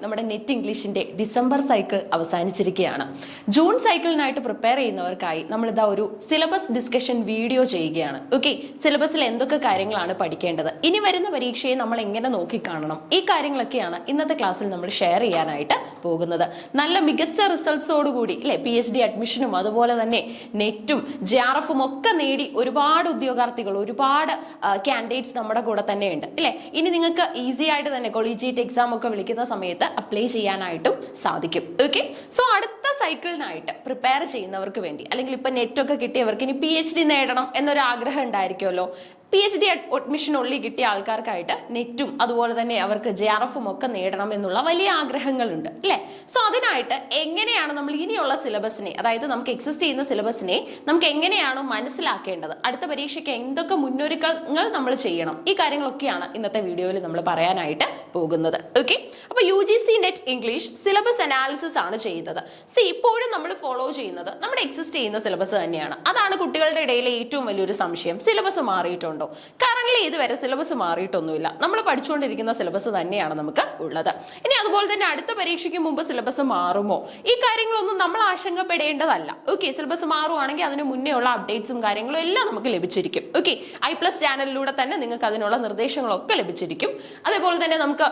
നമ്മുടെ നെറ്റ് ഇംഗ്ലീഷിന്റെ December cycle അവസാനിച്ചിരിക്കുകയാണ്. ജൂൺ സൈക്കിളിനായിട്ട് പ്രിപ്പയർ ചെയ്യുന്നവർക്കായി നമ്മളിതാ ഒരു സിലബസ് ഡിസ്കഷൻ വീഡിയോ ചെയ്യുകയാണ്. ഓക്കെ, സിലബസിൽ എന്തൊക്കെ കാര്യങ്ങളാണ് പഠിക്കേണ്ടത്, ഇനി വരുന്ന പരീക്ഷയെ നമ്മൾ എങ്ങനെ നോക്കിക്കാണണം, ഈ കാര്യങ്ങളൊക്കെയാണ് ഇന്നത്തെ ക്ലാസ്സിൽ നമ്മൾ ഷെയർ ചെയ്യാനായിട്ട് പോകുന്നത്. നല്ല മികച്ച റിസൾട്ട്സോടുകൂടി അല്ലെ PhD അഡ്മിഷനും അതുപോലെ തന്നെ നെറ്റും JRFും ഒക്കെ നേടി ഒരുപാട് ഉദ്യോഗാർത്ഥികൾ, ഒരുപാട് കാൻഡിഡേറ്റ്സ് നമ്മുടെ കൂടെ തന്നെയുണ്ട് അല്ലെ. ഇനി നിങ്ങൾക്ക് ഈസി ആയിട്ട് തന്നെ കൊളീജിയേറ്റ് എക്സാം ഒക്കെ വിളിക്കുന്ന സമയത്ത് അപ്ലൈ ചെയ്യാനായിട്ടും സാധിക്കും. ഓക്കെ, സോ അടുത്ത സൈക്കിളിനായിട്ട് പ്രിപ്പയർ ചെയ്യുന്നവർക്ക് വേണ്ടി, അല്ലെങ്കിൽ ഇപ്പൊ നെറ്റ് ഒക്കെ കിട്ടിയവർക്ക് ഇനി PhD നേടണം എന്നൊരു ആഗ്രഹം ഉണ്ടായിരിക്കുമല്ലോ. PhD അഡ്മിഷൻ ഉള്ളി കിട്ടിയ ആൾക്കാർക്കായിട്ട് നെറ്റും അതുപോലെ തന്നെ അവർക്ക് JRFും ഒക്കെ നേടണം എന്നുള്ള വലിയ ആഗ്രഹങ്ങളുണ്ട് അല്ലെ. സോ അതിനായിട്ട് എങ്ങനെയാണ് നമ്മൾ ഇനിയുള്ള സിലബസിനെ, അതായത് നമുക്ക് എക്സിസ്റ്റ് ചെയ്യുന്ന സിലബസിനെ നമുക്ക് എങ്ങനെയാണ് മനസ്സിലാക്കേണ്ടത്, അടുത്ത പരീക്ഷയ്ക്ക് എന്തൊക്കെ മുന്നൊരുക്കങ്ങൾ നമ്മൾ ചെയ്യണം, ഈ കാര്യങ്ങളൊക്കെയാണ് ഇന്നത്തെ വീഡിയോയിൽ നമ്മൾ പറയാനായിട്ട് പോകുന്നത്. ഓക്കെ, അപ്പൊ UGC net English syllabus analysis ആണ് ചെയ്യുന്നത്. ഇപ്പോഴും നമ്മൾ ഫോളോ ചെയ്യുന്നത് നമ്മുടെ എക്സിസ്റ്റ് ചെയ്യുന്ന സിലബസ് തന്നെയാണ്. അതാണ് കുട്ടികളുടെ ഇടയിലെ ഏറ്റവും വലിയൊരു സംശയം, സിലബസ് മാറിയിട്ടുണ്ടോ? കറന്റ് ഇതുവരെ സിലബസ് മാറിയിട്ടൊന്നുമില്ല, നമ്മൾ പഠിച്ചുകൊണ്ടിരിക്കുന്ന സിലബസ് തന്നെയാണ് നമുക്ക് ഉള്ളത്. ഇനി അതുപോലെ തന്നെ അടുത്ത പരീക്ഷയ്ക്ക് മുമ്പ് സിലബസ് മാറുമോ, ഈ കാര്യങ്ങളൊന്നും നമ്മൾ ആശങ്കപ്പെടേണ്ടതല്ല. ഓക്കെ, സിലബസ് മാറുവാണെങ്കിൽ അതിന് മുന്നേ ഉള്ള അപ്ഡേറ്റ്സും കാര്യങ്ങളും എല്ലാം നമുക്ക് ലഭിച്ചിരിക്കും. ഓക്കെ, i+ ചാനലിലൂടെ തന്നെ നിങ്ങൾക്ക് അതിനുള്ള നിർദ്ദേശങ്ങളൊക്കെ ലഭിച്ചിരിക്കും. അതേപോലെ തന്നെ നമുക്ക്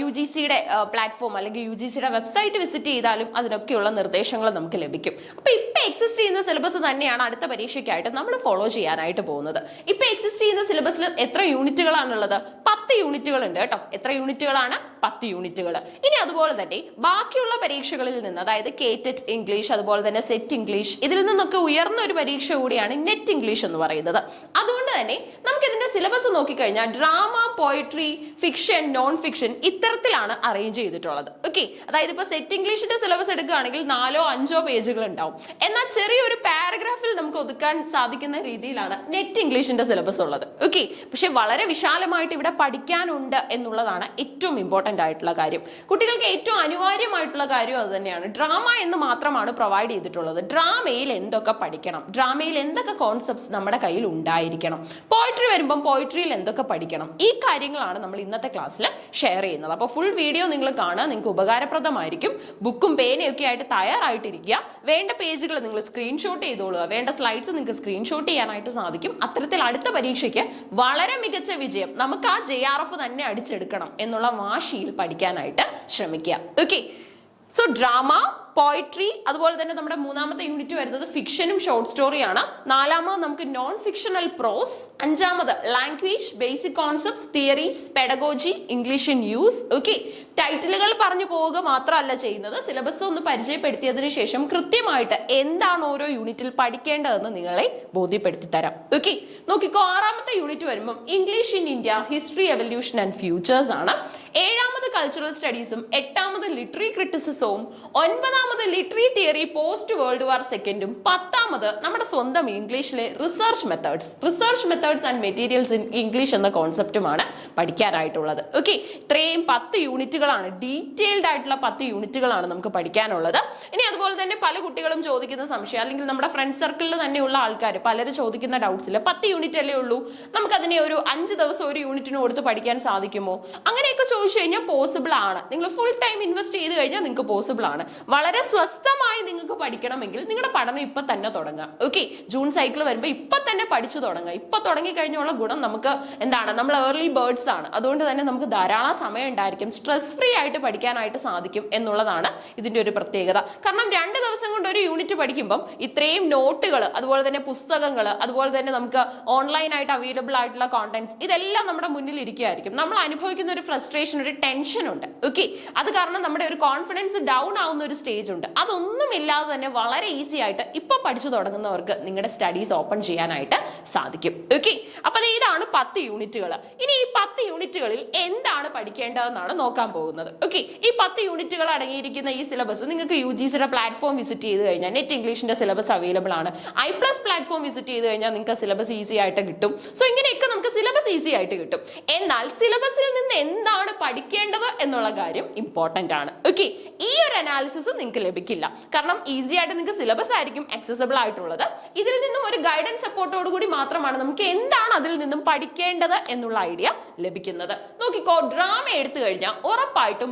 UGCയുടെ പ്ലാറ്റ്ഫോം അല്ലെങ്കിൽ UGCയുടെ വെബ്സൈറ്റ് വിസിറ്റ് ചെയ്താലും അതിനൊക്കെയുള്ള നിർദ്ദേശങ്ങൾ നമുക്ക് ലഭിക്കും. അപ്പൊ ഇപ്പൊ എക്സിസ്റ്റ് ചെയ്യുന്ന സിലബസ് തന്നെയാണ് അടുത്ത പരീക്ഷയ്ക്കായിട്ട് നമ്മൾ ഫോളോ ചെയ്യാനായിട്ട് പോകുന്നത്. ഇപ്പൊ എക്സിസ്റ്റ് ചെയ്യുന്ന സിലബസിൽ എത്ര യൂണിറ്റുകളാണുള്ളത്? 10 യൂണിറ്റുകൾ ഉണ്ട് കേട്ടോ. എത്ര യൂണിറ്റുകളാണ്? 10 യൂണിറ്റുകൾ. ഇനി അതുപോലെ തന്നെ ബാക്കിയുള്ള പരീക്ഷകളിൽ നിന്ന്, അതായത് കേറ്ററ്റ് ഇംഗ്ലീഷ് അതുപോലെ തന്നെ സെറ്റ് ഇംഗ്ലീഷ്, ഇതിൽ നിന്നൊക്കെ ഉയർന്ന ഒരു പരീക്ഷ കൂടിയാണ് നെറ്റ് ഇംഗ്ലീഷ് എന്ന് പറയുന്നത്. അതുകൊണ്ട് തന്നെ നമുക്ക് ഇതിന്റെ സിലബസ് നോക്കിക്കഴിഞ്ഞാൽ drama, poetry, fiction, non fiction ഇത്തരത്തിലാണ് അറേഞ്ച് ചെയ്തിട്ടുള്ളത്. ഓക്കെ, അതായത് ഇപ്പൊ സെറ്റ് ഇംഗ്ലീഷിന്റെ സിലബസ് എടുക്കുകയാണെങ്കിൽ 4-5 പേജുകൾ ഉണ്ടാവും. എന്നാൽ ചെറിയൊരു പാരഗ്രാഫിൽ നമുക്ക് ഒതുക്കാൻ സാധിക്കുന്ന രീതിയിലാണ് നെറ്റ് ഇംഗ്ലീഷിന്റെ സിലബസ് ഉള്ളത്. ഓക്കെ, പക്ഷെ വളരെ വിശാലമായിട്ട് ഇവിടെ പഠിക്കാനുണ്ട് എന്നുള്ളതാണ് ഏറ്റവും ഇമ്പോർട്ടന്റ് ആയിട്ടുള്ള കാര്യം. കുട്ടികൾക്ക് ഏറ്റവും അനിവാര്യമായിട്ടുള്ള കാര്യം അത് തന്നെയാണ്. ഡ്രാമ എന്ന് മാത്രമാണ് പ്രൊവൈഡ് ചെയ്തിട്ടുള്ളത്. ഡ്രാമയിൽ എന്തൊക്കെ പഠിക്കണം, ഡ്രാമയിൽ എന്തൊക്കെ കോൺസെപ്റ്റ്സ് നമ്മുടെ കയ്യിൽ ഉണ്ടായിരിക്കണം, പോയട്രി വരുമ്പം പോയട്രിയിൽ എന്തൊക്കെ പഠിക്കണം, ഈ കാര്യങ്ങളാണ് നമ്മൾ ഇന്നത്തെ ക്ലാസ്സിൽ ഷെയർ ചെയ്യുന്നത്. അപ്പോൾ ഫുൾ വീഡിയോ നിങ്ങൾ കാണുക, നിങ്ങൾക്ക് ഉപകാരപ്രദമായിരിക്കും. ബുക്കും പേനയൊക്കെ ആയിട്ട് തയ്യാറായിട്ടിരിക്കുക. വേണ്ട പേജുകൾ നിങ്ങൾ സ്ക്രീൻഷോട്ട് ചെയ്തോളുക, വേണ്ട സ്ലൈഡ്സ് നിങ്ങൾക്ക് സ്ക്രീൻഷോട്ട് ചെയ്യാനായിട്ട് സാധിക്കും. അത്തരത്തിൽ അടുത്ത പരീക്ഷയ്ക്ക് വളരെ മികച്ച വിജയം നമുക്ക് ആ JRF തന്നെ അടിച്ചെടുക്കണം എന്നുള്ള വാശിയിൽ പഠിക്കാനായിട്ട് ശ്രമിക്കുക. ഓക്കെ, സോ ഡ്രാമ, പോയട്രി, അതുപോലെ തന്നെ നമ്മുടെ മൂന്നാമത്തെ യൂണിറ്റ് വരുന്നത് ഫിക്ഷനും ഷോർട്ട് സ്റ്റോറിയാണ്. നാലാമത് നമുക്ക് നോൺ ഫിക്ഷണൽ പ്രോസ്, അഞ്ചാമത് language, basic concepts, theories, pedagogy, English in use. Okay, ടൈറ്റിലുകൾ പറഞ്ഞു പോവുക മാത്രമല്ല ചെയ്യുന്നത്, സിലബസ് ഒന്ന് പരിചയപ്പെടുത്തിയതിനു ശേഷം കൃത്യമായിട്ട് എന്താണ് ഓരോ യൂണിറ്റിൽ പഠിക്കേണ്ടതെന്ന് നിങ്ങളെ ബോധ്യപ്പെടുത്തി തരാം. ഓക്കെ, നോക്കിക്കോ, ആറാമത്തെ യൂണിറ്റ് വരുമ്പോൾ English in India, history, evolution and futures ആണ്. ഏഴാമത് കൾച്ചറൽ സ്റ്റഡീസും, എട്ടാമത് ലിറ്ററി ക്രിറ്റിസിസവും, ഒൻപതാമത് literary theory post world war സെക്കൻഡും, പത്താമത് നമ്മുടെ സ്വന്തം ഇംഗ്ലീഷിലെ research methods and materials in English എന്ന കോൺസെപ്റ്റുമാണ് പഠിക്കാനായിട്ടുള്ളത്. ഓക്കെ, ഇത്രയും 10 യൂണിറ്റുകളാണ്, ഡീറ്റെയിൽഡ് ആയിട്ടുള്ള 10 യൂണിറ്റുകളാണ് നമുക്ക് പഠിക്കാനുള്ളത്. ഇനി അതുപോലെ തന്നെ പല കുട്ടികളും ചോദിക്കുന്ന സംശയം, അല്ലെങ്കിൽ നമ്മുടെ ഫ്രണ്ട് സർക്കിളിൽ തന്നെയുള്ള ആൾക്കാർ പലരും ചോദിക്കുന്ന ഡൗട്ട്സിൽ 10 യൂണിറ്റ് അല്ലേ ഉള്ളൂ, നമുക്കതിനെ ഒരു 5 ദിവസം ഒരു യൂണിറ്റിന് കൊടുത്ത് പഠിക്കാൻ സാധിക്കുമോ? അങ്ങനെയൊക്കെ ചോദിച്ചു കഴിഞ്ഞാൽ പോസിബിൾ ആണ്. നിങ്ങൾ ഫുൾ ടൈം ഇൻവെസ്റ്റ് ചെയ്ത് കഴിഞ്ഞാൽ നിങ്ങൾക്ക് പോസിബിൾ ആണ്. വളരെ സ്വസ്ഥമായി നിങ്ങൾക്ക് പഠിക്കണമെങ്കിൽ നിങ്ങളുടെ പഠനം ഇപ്പൊ തന്നെ തുടങ്ങാം. ഓക്കെ, ജൂൺ സൈക്കിൾ വരുമ്പോൾ ഇപ്പൊ തന്നെ പഠിച്ചു തുടങ്ങാം. ഇപ്പൊ തുടങ്ങി കഴിഞ്ഞുള്ള ഗുണം നമുക്ക് എന്താണ്, നമ്മൾ ഏർലി ബേർഡ്സ് ആണ്. അതുകൊണ്ട് തന്നെ നമുക്ക് ധാരാളം സമയം ഉണ്ടായിരിക്കും, സ്ട്രെസ് ഫ്രീ ആയിട്ട് പഠിക്കാനായിട്ട് സാധിക്കും എന്നുള്ളതാണ് ഇതിന്റെ ഒരു പ്രത്യേകത. കാരണം 2 ദിവസം കൊണ്ട് ഒരു യൂണിറ്റ് പഠിക്കുമ്പോൾ ഇത്രയും നോട്ടുകൾ, അതുപോലെ തന്നെ പുസ്തകങ്ങൾ, അതുപോലെ തന്നെ നമുക്ക് ഓൺലൈനായിട്ട് അവൈലബിൾ ആയിട്ടുള്ള കോണ്ടന്റ്സ്, ഇതെല്ലാം നമ്മുടെ മുന്നിൽ ഇരിക്കുകയായിരിക്കും. നമ്മൾ അനുഭവിക്കുന്ന ഒരു ഫ്രസ്ട്രേഷൻ, ഒരു ടെൻഷൻ ഉണ്ട്. ഓക്കെ, അത് കാരണം നമ്മുടെ ഒരു കോൺഫിഡൻസ് ഡൗൺ ആവുന്ന ഒരു സ്റ്റേജ് ഉണ്ട്. അതൊന്നും ഇല്ലാതെ തന്നെ വളരെ ഈസി ആയിട്ട് ഇപ്പൊ പഠിച്ചു തുടങ്ങുന്നവർക്ക് നിങ്ങളുടെ സ്റ്റഡീസ് ഓപ്പൺ ചെയ്യാനായിട്ട് സാധിക്കും. ഓക്കെ, അപ്പൊ ഇതാണ് 10 യൂണിറ്റുകൾ. ഇനി ഈ 10 യൂണിറ്റുകളിൽ എന്താണ് പഠിക്കേണ്ടതെന്നാണ് നോക്കാൻ പോകുന്നത്. ഓക്കെ, ഈ 10 യൂണിറ്റുകൾ അടങ്ങിയിരിക്കുന്ന ഈ സിലബസ് നിങ്ങൾക്ക് UGCയുടെ പ്ലാറ്റ്ഫോം വിസിറ്റ് ചെയ്ത് കഴിഞ്ഞാൽ നെറ്റ് ഇംഗ്ലീഷിന്റെ സിലബസ് അവൈലബിൾ ആണ്. i+ പ്ലാറ്റ്ഫോം വിസിറ്റ് ചെയ്ത് കഴിഞ്ഞാൽ നിങ്ങൾക്ക് സിലബസ് ഈസി ആയിട്ട് കിട്ടും. സോ ഇങ്ങനെയൊക്കെ നമുക്ക് സിലബസ് ഈസി ആയിട്ട് കിട്ടും. എന്നാൽ സിലബസിൽ നിന്ന് എന്താണ് പഠിക്കേണ്ടത് എന്നുള്ള കാര്യം ഇമ്പോർട്ടന്റ് ആണ്. ഓക്കെ, ഈ ഒരു അനാലിസിസ് നിങ്ങൾക്ക് ലഭിക്കില്ല. കാരണം ഈസി ആയിട്ട് നിങ്ങൾക്ക് സിലബസ് ആയിരിക്കും accessible ആയിട്ടുള്ളത്. ഇതിൽ നിന്നും ഒരു ഗൈഡൻസ് സപ്പോർട്ടോട് കൂടി മാത്രമാണ് നമുക്ക് എന്താണ് അതിൽ നിന്നും പഠിക്കേണ്ടത് എന്നുള്ള ഐഡിയ ലഭിക്കുന്നത്. നോക്കിക്കോ, ഡ്രാമ എടുത്തു കഴിഞ്ഞാൽ ഉറപ്പായിട്ടും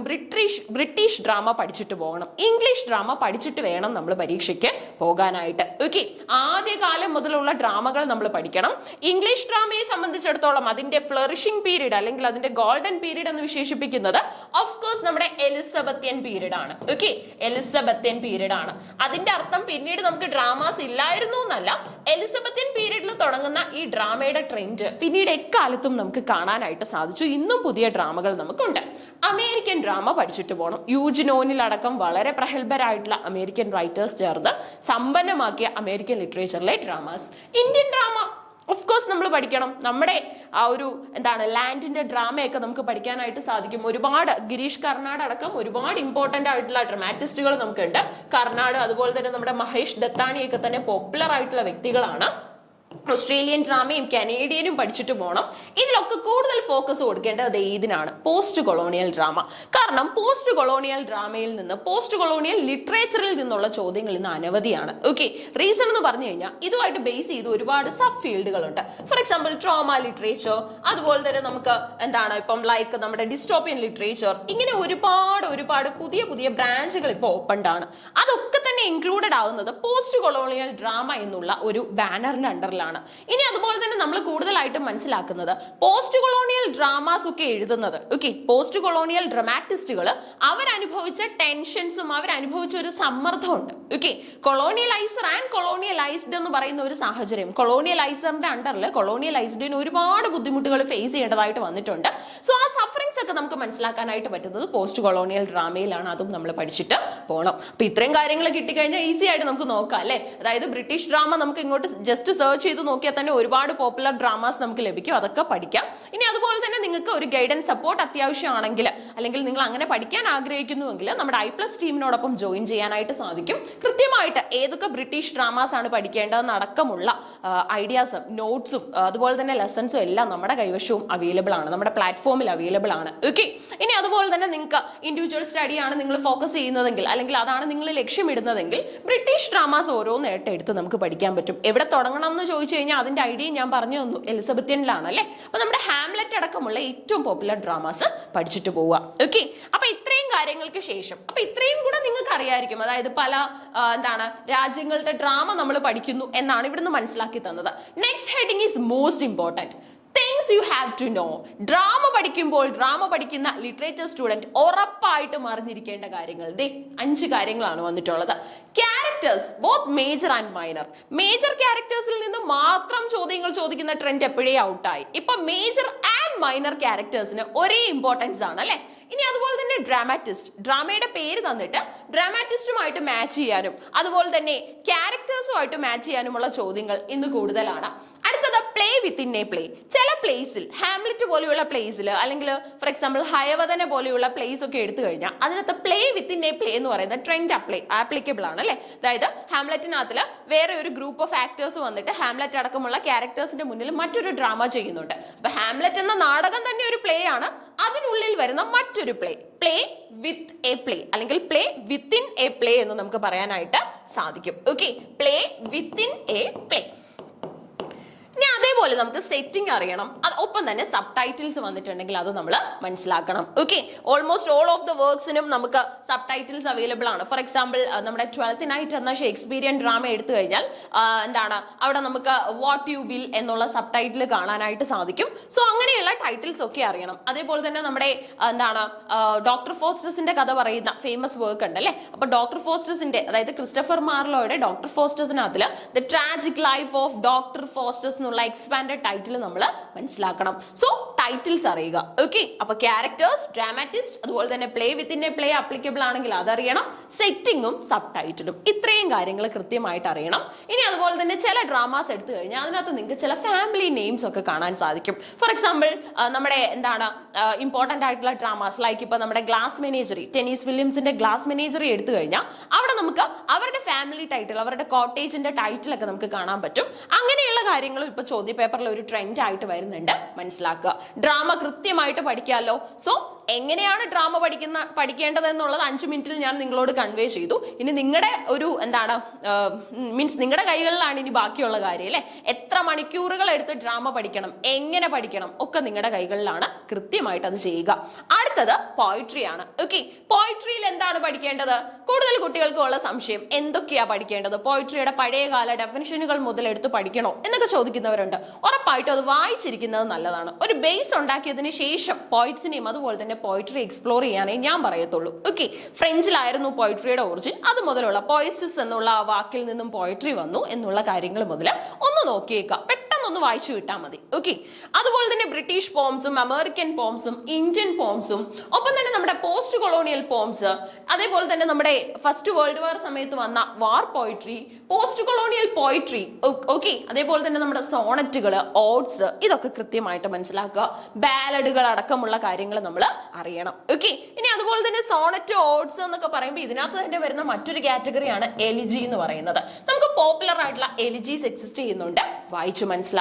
ബ്രിട്ടീഷ് ഡ്രാമ പഠിച്ചിട്ട് പോകണം. ഇംഗ്ലീഷ് ഡ്രാമ പഠിച്ചിട്ട് വേണം നമ്മൾ പരീക്ഷയ്ക്ക് പോകാനായിട്ട്. ഓക്കെ, ആദ്യകാലം മുതലുള്ള ഡ്രാമകൾ നമ്മൾ പഠിക്കണം. ഇംഗ്ലീഷ് ഡ്രാമയെ സംബന്ധിച്ചിടത്തോളം അതിന്റെ ഫ്ലറിഷിംഗ് പീരീഡ് അല്ലെങ്കിൽ അതിന്റെ ഗോൾഡൻ പീരീഡ് എന്ന് വിശേഷിപ്പിക്കുന്നത് ഓഫ് കോഴ്സ് നമ്മുടെ എലിസബത്തിയൻ പീരീഡ് ആണ്. ഓക്കെ, എലിസബത്തിയൻ പീരീഡ് ആണ്. അതിന്റെ അർത്ഥം പിന്നീട് നമുക്ക് ഡ്രാമാസ് ഇല്ലായിരുന്നു എന്നല്ല. എലിസബത്തിയൻ പീരീഡിൽ തുടങ്ങുന്ന ഈ ഡ്രാമയുടെ ട്രെൻഡ് പിന്നീട് എക്കാലത്തും നമുക്ക് കാണാനായിട്ട് സാധിച്ചു. ഇന്നും പുതിയ ഡ്രാമകൾ നമുക്കുണ്ട്. അമേരിക്കൻ ഡ്രാമ പഠിച്ചിട്ട് പോകണം. യൂജിനോനിലടക്കം വളരെ പ്രഗത്ഭരായിട്ടുള്ള അമേരിക്കൻ റൈറ്റേഴ്സ് ചേർന്ന് സമ്പന്നമാക്കിയ അമേരിക്കൻ ലിറ്ററേച്ചറിലെ dramas. Indian drama of course നമ്മൾ പഠിക്കണം. നമ്മുടെ ആ ഒരു ലാൻഡിന്റെ ഡ്രാമയൊക്കെ നമുക്ക് പഠിക്കാനായിട്ട് സാധിക്കും. ഒരുപാട് ഗിരീഷ് കർണാട് അടക്കം ഒരുപാട് ഇമ്പോർട്ടന്റ് ആയിട്ടുള്ള ഡ്രാമാറ്റിസ്റ്റുകൾ നമുക്കുണ്ട്. കർണാട്, അതുപോലെ തന്നെ നമ്മുടെ മഹേഷ് ദത്താണിയൊക്കെ തന്നെ പോപ്പുലർ ആയിട്ടുള്ള വ്യക്തികളാണ്. ഓസ്ട്രേലിയൻ ഡ്രാമയും കനേഡിയനും പഠിച്ചിട്ട് പോകണം. ഇതിലൊക്കെ കൂടുതൽ ഫോക്കസ് കൊടുക്കേണ്ടത് ഇതിനാണ്, പോസ്റ്റ് കൊളോണിയൽ ഡ്രാമ. കാരണം പോസ്റ്റ് കൊളോണിയൽ ഡ്രാമയിൽ നിന്ന്, പോസ്റ്റ് കൊളോണിയൽ ലിറ്ററേച്ചറിൽ നിന്നുള്ള ചോദ്യങ്ങൾ ഇന്ന് അനവധിയാണ്. ഓക്കെ, റീസൺ എന്ന് പറഞ്ഞു കഴിഞ്ഞാൽ ഇതുമായിട്ട് ബേസ് ചെയ്ത് ഒരുപാട് സബ് ഫീൽഡുകളുണ്ട്. ഫോർ എക്സാമ്പിൾ ട്രോമ ലിറ്ററേച്ചർ, അതുപോലെ തന്നെ നമുക്ക് ഇപ്പം ലൈക്ക് നമ്മുടെ ഡിസ്റ്റോപ്പിയൻ ലിറ്ററേച്ചർ, ഇങ്ങനെ ഒരുപാട് പുതിയ ബ്രാഞ്ചുകൾ ഇപ്പോൾ ഓപ്പൺഡ് ആണ്. അതൊക്കെ തന്നെ ഇൻക്ലൂഡഡ് ആവുന്നത് പോസ്റ്റ് കൊളോണിയൽ ഡ്രാമ എന്നുള്ള ഒരു ബാനറിന്റെ അണ്ടറിലാണ്. ഇനി അതുപോലെ തന്നെ നമ്മൾ കൂടുതലായിട്ടും മനസ്സിലാക്കുന്നത് പോസ്റ്റ് കൊളോണിയൽ ഡ്രാമാസ് ഒക്കെ എഴുതുന്നത്, ഓക്കെ, പോസ്റ്റ് കൊളോണിയൽ ഡ്രാമാറ്റിസ്റ്റുകൾ അവരനുഭവിച്ച ടെൻഷൻസും അവരനുഭവിച്ച ഒരു സമ്മർദ്ദമുണ്ട്. ഓക്കെ, കൊളോണിയലൈസർ ആൻഡ് കൊളോണിയലൈസ്ഡ് എന്ന് പറയുന്ന ഒരു സാഹചര്യം, കൊളോണിയലൈസറിന്റെ അണ്ടറിൽ കൊളോണിയലൈസ്ഡിന് ഒരുപാട് ബുദ്ധിമുട്ടുകൾ ഫേസ് ചെയ്യേണ്ടതായിട്ട് വന്നിട്ടുണ്ട്. സോ ആ സഫറിങ്സ് ഒക്കെ നമുക്ക് മനസ്സിലാക്കാനായിട്ട് പറ്റുന്നത് പോസ്റ്റ് കൊളോണിയൽ ഡ്രാമയിലാണ്. അതും നമ്മൾ പഠിച്ചിട്ട് പോകണം. അപ്പൊ ഇത്രയും കാര്യങ്ങൾ കിട്ടിക്കഴിഞ്ഞാൽ ഈസി ആയിട്ട് നമുക്ക് നോക്കാം അല്ലെ. അതായത് ബ്രിട്ടീഷ് ഡ്രാമ നമുക്ക് ഇങ്ങോട്ട് ജസ്റ്റ് സെർച്ച് ചെയ്ത് നോക്കിയാൽ തന്നെ ഒരുപാട് പോപ്പുലർ ഡ്രാമാസ് നമുക്ക് ലഭിക്കും. അതൊക്കെ പഠിക്കാം. ഇനി അതുപോലെ തന്നെ നിങ്ങൾക്ക് ഒരു ഗൈഡൻസ് സപ്പോർട്ട് അത്യാവശ്യമാണെങ്കിൽ, അല്ലെങ്കിൽ നിങ്ങൾ അങ്ങനെ പഠിക്കാൻ ആഗ്രഹിക്കുന്നുവെങ്കിൽ നമ്മുടെ I+ ടീമിനോടൊപ്പം ജോയിൻ ചെയ്യാനായിട്ട് സാധിക്കും. കൃത്യമായിട്ട് ഏതൊക്കെ ബ്രിട്ടീഷ് ഡ്രാമാസ് ആണ് പഠിക്കേണ്ടതെന്ന് അടക്കമുള്ള ഐഡിയാസും നോട്ട്സും അതുപോലെ തന്നെ ലെസൺസും എല്ലാം നമ്മുടെ കൈവശവും അവൈലബിൾ ആണ്, നമ്മുടെ പ്ലാറ്റ്ഫോമിൽ അവൈലബിൾ ആണ്. ഓക്കെ, ഇനി അതുപോലെ തന്നെ നിങ്ങൾക്ക് ഇൻഡിവിജ്വൽ സ്റ്റഡിയാണ് നിങ്ങൾ ഫോക്കസ് ചെയ്യുന്നതെങ്കിൽ, അല്ലെങ്കിൽ അതാണ് നിങ്ങൾ ലക്ഷ്യമിടുന്നതെങ്കിൽ ബ്രിട്ടീഷ് ഡ്രാമാസ് ഓരോന്നായിട്ട് എടുത്ത് നമുക്ക് പഠിക്കാൻ പറ്റും. എവിടെ തുടങ്ങണം എന്ന് ചോദിച്ചു കഴിഞ്ഞാൽ അതിന്റെ ഐഡിയ ഞാൻ പറഞ്ഞു തന്നു, എലിസബത്തിയനിലാണ് അല്ലെ. അപ്പൊ നമ്മുടെ ഹാംലെറ്റ് അടക്കമുള്ള ഏറ്റവും പോപ്പുലർ ഡ്രാമാസ് പഠിച്ചിട്ട് പോവുക. ഓക്കെ, അപ്പൊ ഇത്രയും കാര്യങ്ങൾക്ക് ശേഷം, അപ്പൊ ഇത്രയും കൂടെ നിങ്ങൾക്ക് അറിയായിരിക്കും, അതായത് പല രാജ്യങ്ങളുടെ ഡ്രാമ നമ്മൾ പഠിക്കുന്നു എന്നാണ് ഇവിടുന്ന് മനസ്സിലാക്കി തന്നത്. Next heading is most important. Things you have to know. Drama പഠിക്കുമ്പോൾ, ഡ്രാമ പഠിക്കുന്ന ലിറ്ററേച്ചർ സ്റ്റുഡന്റ് ഉറപ്പായിട്ടും അറിഞ്ഞിരിക്കേണ്ട കാര്യങ്ങൾ 5 കാര്യങ്ങളാണ് വന്നിട്ടുള്ളത്. Characters, both major and minor. Major ക്യാരക്ടേഴ്സിൽ നിന്ന് മാത്രം ചോദ്യങ്ങൾ ചോദിക്കുന്ന ട്രെൻഡ് എപ്പോഴേ ഔട്ടായി. ഇപ്പൊ മേജർ ആൻഡ് മൈനർ ക്യാരക്ടേഴ്സിന് ഒരേ ഇമ്പോർട്ടൻസ് ആണ് അല്ലെ. ഇനി അതുപോലെ തന്നെ ഡ്രാമാറ്റിസ്റ്റ്, ഡ്രാമയുടെ പേര് തന്നിട്ട് ഡ്രാമാറ്റിസ്റ്റുമായിട്ട് മാച്ച് ചെയ്യാനും അതുപോലെ തന്നെ ക്യാരക്ടേഴ്സുമായിട്ട് മാച്ച് ചെയ്യാനുമുള്ള ചോദ്യങ്ങൾ ഇന്ന് കൂടുതലാണ്. അടുത്തത് പ്ലേ വിത്തിൻ എ പ്ലേ. ചില പ്ലേസിൽ, ഹാംലെറ്റ് പോലെയുള്ള പ്ലേസിൽ, അല്ലെങ്കിൽ ഫോർ എക്സാമ്പിൾ ഹയവദന പോലെയുള്ള പ്ലേസ് ഒക്കെ എടുത്തു കഴിഞ്ഞാൽ അതിനകത്ത് പ്ലേ വിത്തിൻ എ പ്ലേ എന്ന് പറയുന്ന ട്രെൻഡ് ആപ്ലിക്കബിൾ ആണ് അല്ലെ. അതായത് ഹാംലെറ്റിനകത്ത് വേറെ ഒരു ഗ്രൂപ്പ് ഓഫ് ആക്ടേഴ്സ് വന്നിട്ട് ഹാംലെറ്റ് അടക്കമുള്ള ക്യാരക്ടേഴ്സിന്റെ മുന്നിൽ മറ്റൊരു ഡ്രാമ ചെയ്യുന്നുണ്ട്. അപ്പൊ ഹാംലെറ്റ് എന്ന നാടകം തന്നെ ഒരു പ്ലേ ആണ്, അതിനുള്ളിൽ വരുന്ന മറ്റൊരു play, play with a play അല്ലെങ്കിൽ പ്ലേ വിത്തിൻ എ പ്ലേ എന്ന് നമുക്ക് പറയാനായിട്ട് സാധിക്കും. Okay, play within a play. ഇനി അതേപോലെ നമുക്ക് സെറ്റിംഗ് അറിയണം. ഒപ്പം തന്നെ സബ് ടൈറ്റിൽസ് വന്നിട്ടുണ്ടെങ്കിൽ അത് നമ്മൾ മനസ്സിലാക്കണം. Okay, almost all of the വർക്ക്സിനും നമുക്ക് സബ് ടൈറ്റിൽസ് അവൈലബിൾ ആണ്. ഫോർ എക്സാമ്പിൾ നമ്മുടെ 12th നൈറ്റ് എന്ന ഷേക്സ്പീരിയൻ ഡ്രാമ എടുത്തു കഴിഞ്ഞാൽ അവിടെ നമുക്ക് വാട്ട് യു വിൽ എന്നുള്ള സബ് ടൈറ്റിൽ കാണാനായിട്ട് സാധിക്കും. സോ അങ്ങനെയുള്ള ടൈറ്റിൽസ് ഒക്കെ അറിയണം. അതേപോലെ തന്നെ നമ്മുടെ ഡോക്ടർ ഫോസ്റ്റേഴ്സിന്റെ കഥ പറയുന്ന ഫേമസ് വർക്ക് ഉണ്ട് അല്ലെ. അപ്പൊ ഡോക്ടർ ഫോസ്റ്റേഴ്സിന്റെ, അതായത് ക്രിസ്റ്റഫർ മാർലോയുടെ ഡോക്ടർ ഫോസ്റ്റേഴ്സിനകത്തില് the tragic life of doctor Faustus എന്നുള്ള എക്സ്പാൻഡഡ് ടൈറ്റിൽ നമ്മൾ മനസ്സിലാക്കണം. സോ ടൈറ്റിൽസ് അറിയുക. ഓക്കെ, അപ്പൊ ക്യാരക്ടേഴ്സ്, ഡ്രാമാറ്റിസ്റ്റ്, അതുപോലെ തന്നെ play within a play applicable ആണെങ്കിൽ അതറിയണം. സെറ്റിംഗും സബ് ടൈറ്റിലും, ഇത്രയും കാര്യങ്ങൾ കൃത്യമായിട്ട് അറിയണം. ഇനി അതുപോലെ തന്നെ ചില ഡ്രാമാസ് എടുത്തു കഴിഞ്ഞാൽ അതിനകത്ത് നിങ്ങൾക്ക് ചില ഫാമിലി നെയിംസ് ഒക്കെ കാണാൻ സാധിക്കും. ഫോർ എക്സാമ്പിൾ നമ്മുടെ ഇമ്പോർട്ടന്റ് ആയിട്ടുള്ള ഡ്രാമാസ് ലൈക്ക് ഇപ്പൊ നമ്മുടെ ഗ്ലാസ് മെനേജറി, ടെന്നീസ് വില്യംസിന്റെ ഗ്ലാസ് മെനേജറി എടുത്തു കഴിഞ്ഞാൽ അവിടെ നമുക്ക് അവരുടെ ഫാമിലി ടൈറ്റിൽ, അവരുടെ കോട്ടേജിന്റെ ടൈറ്റിൽ ഒക്കെ നമുക്ക് കാണാൻ പറ്റും. അങ്ങനെയുള്ള കാര്യങ്ങളും ഇപ്പൊ ചോദ്യ പേപ്പറിൽ ഒരു ട്രെൻഡ് ആയിട്ട് വരുന്നുണ്ട്, മനസ്സിലാക്കുക. ഡ്രാമ കൃത്യമായിട്ട് പഠിക്കാമല്ലോ. സോ എങ്ങനെയാണ് ഡ്രാമ പഠിക്കേണ്ടത് എന്നുള്ളത് 5 മിനിറ്റിൽ ഞാൻ നിങ്ങളോട് കൺവേ ചെയ്തു. ഇനി നിങ്ങളുടെ ഒരു എന്താണ് മീൻസ് നിങ്ങളുടെ കൈകളിലാണ് ഇനി ബാക്കിയുള്ള കാര്യം അല്ലെ. എത്ര മണിക്കൂറുകൾ എടുത്ത് ഡ്രാമ പഠിക്കണം, എങ്ങനെ പഠിക്കണം ഒക്കെ നിങ്ങളുടെ കൈകളിലാണ്. കൃത്യമായിട്ട് അത് ചെയ്യുക. അടുത്തത് പോയിട്രി ആണ്. ഓക്കെ, പോയിട്രിയിൽ എന്താണ് പഠിക്കേണ്ടത്? കൂടുതൽ കുട്ടികൾക്ക് ഉള്ള സംശയം എന്തൊക്കെയാ പഠിക്കേണ്ടത്, പോയിട്രിയുടെ പഴയകാല ഡെഫിനിഷനുകൾ മുതൽ എടുത്ത് പഠിക്കണോ എന്നൊക്കെ ചോദിക്കുന്നവരുണ്ട്. ഉറപ്പായിട്ടും അത് വായിച്ചിരിക്കുന്നത് നല്ലതാണ്. ഒരു ബേസ് ഉണ്ടാക്കിയതിന് ശേഷം പോയിറ്റ്സിനെയും അതുപോലെ തന്നെ പോയിട്രി എക്സ്പ്ലോർ ചെയ്യാനേ ഞാൻ പറയത്തുള്ളൂ. ഓക്കെ, ഫ്രഞ്ചിലായിരുന്നു പോയിട്രിയുടെ ഒറിജിൻ. അത് മുതലുള്ള പോയസിസ് എന്നുള്ള ആ വാക്കിൽ നിന്നും പോയിട്രി വന്നു എന്നുള്ള കാര്യങ്ങൾ മുതൽ ഒന്ന് നോക്കിയേക്കാം. ഒന്ന് വായിച്ചു വിട്ടാൽ മതി. ഓക്കെ, അതുപോലെ തന്നെ ബ്രിട്ടീഷ് പോംസും അമേരിക്കൻ പോംസും ഇന്ത്യൻ പോംസും ഒപ്പം തന്നെ നമ്മുടെ പോസ്റ്റ് കൊളോണിയൽ പോംസ്, അതേപോലെ തന്നെ നമ്മുടെ ഫസ്റ്റ് വേൾഡ് വാർ സമയത്ത് വന്ന war poetry, post colonial poetry, okay, അതേപോലെ തന്നെ നമ്മുടെ സോണറ്റുകൾ, ഓഡ്സ്, ഇതൊക്കെ കൃത്യമായിട്ട് മനസ്സിലാക്കുക. ബാലഡുകൾ അടക്കമുള്ള കാര്യങ്ങൾ നമ്മൾ അറിയണം. ഓക്കെ, ഇനി അതുപോലെ തന്നെ സോണറ്റ്, ഓഡ്സ് എന്നൊക്കെ പറയുമ്പോൾ ഇതിനകത്ത് തന്നെ വരുന്ന മറ്റൊരു കാറ്റഗറിയാണ് എലിജി എന്ന് പറയുന്നത്. നമുക്ക് പോപ്പുലർ ആയിട്ടുള്ള എലിജീസ് എക്സിസ്റ്റ് ചെയ്യുന്നുണ്ട്, വായിച്ചു മനസ്സിലാക്കുക.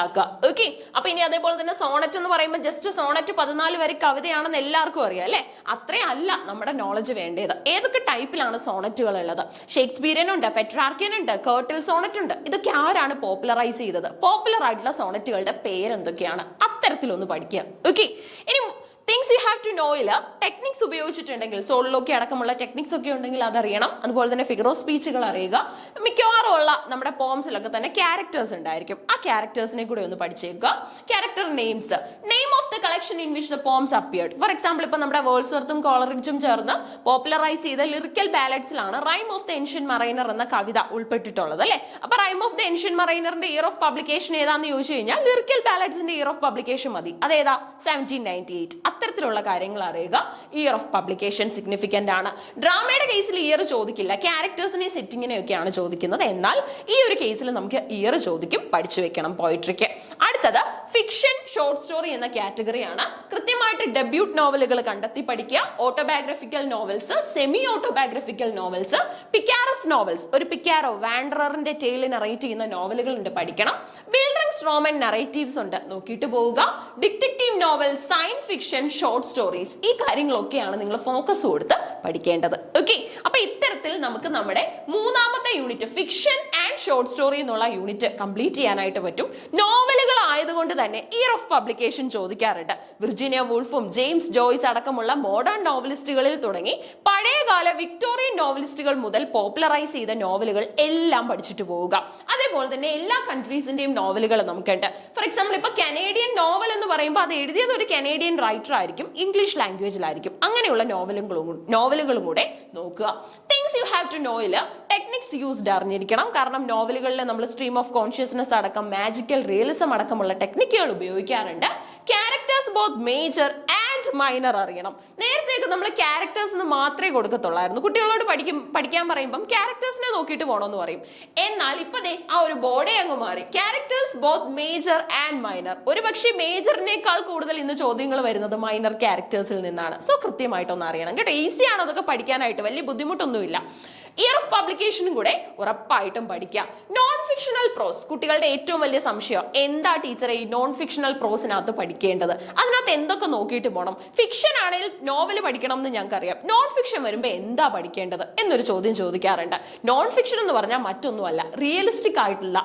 ഓക്കെ, അപ്പൊ ഇനി അതേപോലെ തന്നെ സോണറ്റ് എന്ന് പറയുമ്പോൾ ജസ്റ്റ് സോണറ്റ് 14 വരെ കവിതയാണെന്ന് എല്ലാവർക്കും അറിയാം അല്ലെ. അത്രേ അല്ല നമ്മുടെ നോളജ് വേണ്ടത്. ഏതൊക്കെ ടൈപ്പിലാണ് സോണറ്റുകൾ ഉള്ളത്? ഷേക്സ്പിയറിയൻ ഉണ്ട്, പെട്രാർക്കിയൻ ഉണ്ട്, കേർട്ടിൽ സോണറ്റ് ഉണ്ട്. ഇതൊക്കെ ആരാണ് പോപ്പുലറൈസ് ചെയ്തത്? പോപ്പുലർ ആയിട്ടുള്ള സോണറ്റുകളുടെ പേരെന്തൊക്കെയാണ്? അത്തരത്തിലൊന്ന് പഠിക്കുക. ഓക്കെ, ഇനി തിങ്സ് യു ഹാവ് ടു നോയില് ടെക്നിക്സ് ഉപയോഗിച്ചിട്ടുണ്ടെങ്കിൽ, സോളിലൊക്കെ അടക്കമുള്ള ടെക്നിക്സ് ഒക്കെ ഉണ്ടെങ്കിൽ അതറിയണം. അതുപോലെ തന്നെ ഫിഗർ ഓഫ് സ്പീച്ചുകൾ അറിയുക. മിക്കവാറും ഉള്ള നമ്മുടെ പോംസിലൊക്കെ തന്നെ ക്യാരക്ടേഴ്സ് ഉണ്ടായിരിക്കും. ആ ക്യാരക്ടേഴ്സിനെ കൂടെ ഒന്ന് പഠിച്ചേക്കുക. Character names, name of the collection in which the poems appeared. For example, ഇപ്പൊ നമ്മുടെ വേൾഡ്സ്വർത്തും കോളറിഡ്ജും ചേർന്ന് പോപ്പുലറൈസ് ചെയ്ത ലിറിക്കൽ ബാലഡ്സിലാണ് rime of the ancient mariner എന്ന കവിത ഉൾപ്പെട്ടിട്ടുള്ളത് അല്ലെ. അപ്പൊ റൈം ഓഫ് ദ ഏൻഷ്യൻ മറൈനറിന്റെ ഇയർ ഓഫ് പബ്ലിക്കേഷൻ ഏതാന്ന് ചോദിച്ചു കഴിഞ്ഞാൽ ലിറിക്കൽ ബാലഡ്സിന്റെ ഇയർ ഓഫ് പബ്ലിക്കേഷൻ മതി. അതേതാ? 1798. അത്തരത്തിലുള്ള കാര്യങ്ങൾ അറിയുക. ഇയർ ഓഫ് പബ്ലിക്കേഷൻ സിഗ്നിഫിക്കന്റ് ആണ്. ഡ്രാമയുടെ കേസിൽ ഇയർ ചോദിക്കില്ല, ക്യാരക്ടേഴ്സിനെ സെറ്റിങ്ങിനെയൊക്കെയാണ് ചോദിക്കുന്നത്. എന്നാൽ ഈ ഒരു കേസിൽ നമുക്ക് ഇയർ ചോദിക്കും. പഠിച്ചു വെക്കണം പോയിട്രിക്ക്. അടുത്തത് ഫിക്ഷൻ, ഷോർട്ട് സ്റ്റോറി എന്ന കാറ്റഗറിയാണ്. കൃത്യമായിട്ട് ഡെബ്യൂട്ട് നോവലുകൾ കണ്ടെത്തി പഠിക്കുക. Autobiographical novels, semi autobiographical novels, picaresque novels, ഒരു പിക്കാരോ വാൻഡററിന്റെ ടെയിൽ നറേറ്റ് ചെയ്യുന്ന നോവലുകൾ ഉണ്ട്, പഠിക്കണം. ബിൽഡ്രിങ്സ് റോമൻ നറേറ്റീവ്സ് ഉണ്ട്, നോക്കിയിട്ട് പോവുക. Detective novel, science fiction, short stories, ഈ കാര്യങ്ങളൊക്കെയാണ് നിങ്ങൾ ഫോക്കസ് കൊടുത്ത് പഠിക്കേണ്ടത്. ഓക്കെ, അപ്പൊ ഇത്തരത്തിൽ നമുക്ക് നമ്മുടെ മൂന്നാമത്തെ unit fiction and short story എന്നുള്ള യൂണിറ്റ് കംപ്ലീറ്റ് ചെയ്യാനായിട്ട് പറ്റും. നോവലുകൾ ആയതുകൊണ്ട് തന്നെ ഇയർ ഓഫ് പബ്ലിക്കേഷൻ ചോദിക്കാറുണ്ട്. വിർജീനിയ വൂൾഫും ജെയിംസ് ജോയ്സ് അടക്കമുള്ള മോഡേൺ നോവലിസ്റ്റുകളിൽ തുടങ്ങി പഴയകാല വിക്ടോറിയൻ നോവലിസ്റ്റുകൾ മുതൽ പോപ്പുലറൈസ് ചെയ്ത നോവലുകൾ എല്ലാം പഠിച്ചിട്ട് പോവുക. അതേപോലെ തന്നെ എല്ലാ കൺട്രീസിന്റെയും നോവലുകൾ നമുക്കുണ്ട്. ഫോർ എക്സാമ്പിൾ, ഇപ്പൊ കനേഡിയൻ നോവൽ എന്ന് പറയുമ്പോൾ അത് എഴുതിയത് ഒരു കനേഡിയൻ റൈറ്റർ ആയിരിക്കും, ഇംഗ്ലീഷ് ലാംഗ്വേജിലായിരിക്കും. അങ്ങനെയുള്ള നോവലുകളും കൂടെ നോക്കുക. തിങ്സ് യു ഹാവ് ടു നോയില് ടെക്നിക്സ് യൂസ്ഡ് അറിഞ്ഞിരിക്കണം. കാരണം നോവലുകളിൽ നമ്മൾ സ്ട്രീം ഓഫ് കോൺഷ്യസ്നസ് അടക്കം മാജിക്കൽ റിയലിസം അടക്കമുള്ള ടെക്നിക്കുകൾ ഉപയോഗിക്കാറുണ്ട്. Characters both major and minor അറിയണം. നേരത്തെയൊക്കെ നമ്മൾ ക്യാരക്ടേഴ്സ് മാത്രമേ കൊടുക്കത്തുള്ളായിരുന്നു. കുട്ടികളോട് പഠിക്കാൻ പറയുമ്പം ക്യാരക്ടേഴ്സിനെ നോക്കിയിട്ട് പോകണമെന്ന് പറയും. എന്നാൽ ഇപ്പൊ ആ ഒരു ബോർഡേ അങ്ങ് മാറി. Characters both major and minor. ഒരു പക്ഷേ മേജറിനേക്കാൾ കൂടുതൽ ഇന്ന് ചോദ്യങ്ങൾ വരുന്നത് മൈനർ ക്യാരക്ടേഴ്സിൽ നിന്നാണ്. സോ കൃത്യമായിട്ടൊന്ന് അറിയണം കേട്ടോ. ഈസിയാണ് അതൊക്കെ പഠിക്കാനായിട്ട്, വലിയ ബുദ്ധിമുട്ടൊന്നുമില്ല. ഇയർ ഓഫ് പബ്ലിക്കേഷനും കൂടെ ഉറപ്പായിട്ടും പഠിക്കാം. നോൺ ഫിക്ഷണൽ പ്രോസ്, കുട്ടികളുടെ ഏറ്റവും വലിയ സംശയം, എന്താ ടീച്ചറെ ഈ നോൺ ഫിക്ഷണൽ പ്രോസിനകത്ത് പഠിക്കേണ്ടത്? അതിനകത്ത് എന്തൊക്കെ നോക്കിയിട്ട് പോകണം? ഫിക്ഷൻ ആണെങ്കിൽ നോവൽ പഠിക്കണം എന്ന് ഞങ്ങൾക്കറിയാം. നോൺ ഫിക്ഷൻ വരുമ്പോൾ എന്താ പഠിക്കേണ്ടത് എന്നൊരു ചോദ്യം ചോദിക്കാറുണ്ട്. നോൺ ഫിക്ഷൻ എന്ന് പറഞ്ഞാൽ മറ്റൊന്നുമല്ല, റിയലിസ്റ്റിക് ആയിട്ടുള്ള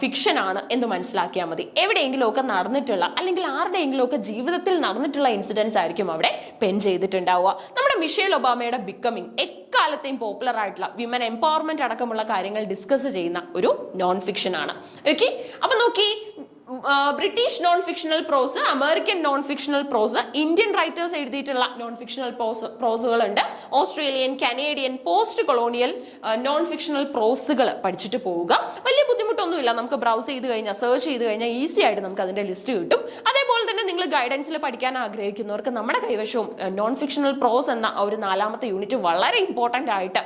ഫിക്ഷൻ ആണ് എന്ന് മനസ്സിലാക്കിയാൽ മതി. എവിടെയെങ്കിലും ഒക്കെ നടന്നിട്ടുള്ള അല്ലെങ്കിൽ ആരുടെയെങ്കിലും ഒക്കെ ജീവിതത്തിൽ നടന്നിട്ടുള്ള ഇൻസിഡൻസ് ആയിരിക്കും അവിടെ പെൻ ചെയ്തിട്ടുണ്ടാവുക. നമ്മുടെ മിഷേൽ ഒബാമയുടെ ബിക്കമിങ് എക്കാലത്തെയും പോപ്പുലർ ആയിട്ടുള്ള വിമൻ എംപവർമെന്റ് അടക്കമുള്ള കാര്യങ്ങൾ ഡിസ്കസ് ചെയ്യുന്ന ഒരു നോൺ ഫിക്ഷൻ ആണ്. ഓക്കെ, അപ്പൊ നോക്കി, British non fictional prose, American non fictional prose, Indian writers എഴുതിയിട്ടുള്ള നോൺ ഫിക്ഷണൽ പ്രോസുകളുണ്ട്, Australian, Canadian, post colonial non fictional പ്രോസുകൾ പഠിച്ചിട്ട് പോവുക. വലിയ ബുദ്ധിമുട്ടൊന്നുമില്ല. നമുക്ക് ബ്രൗസ് ചെയ്ത് കഴിഞ്ഞാൽ, സെർച്ച് ചെയ്ത് കഴിഞ്ഞാൽ ഈസി ആയിട്ട് നമുക്ക് അതിന്റെ ലിസ്റ്റ് കിട്ടും. അതേപോലെ തന്നെ നിങ്ങൾ ഗൈഡൻസിൽ പഠിക്കാൻ ആഗ്രഹിക്കുന്നവർക്ക് നമ്മുടെ കൈവശവും നോൺ ഫിക്ഷണൽ പ്രോസ് എന്ന ഒരു 4ാമത്തെ യൂണിറ്റ് വളരെ ഇമ്പോർട്ടന്റ് ആയിട്ട്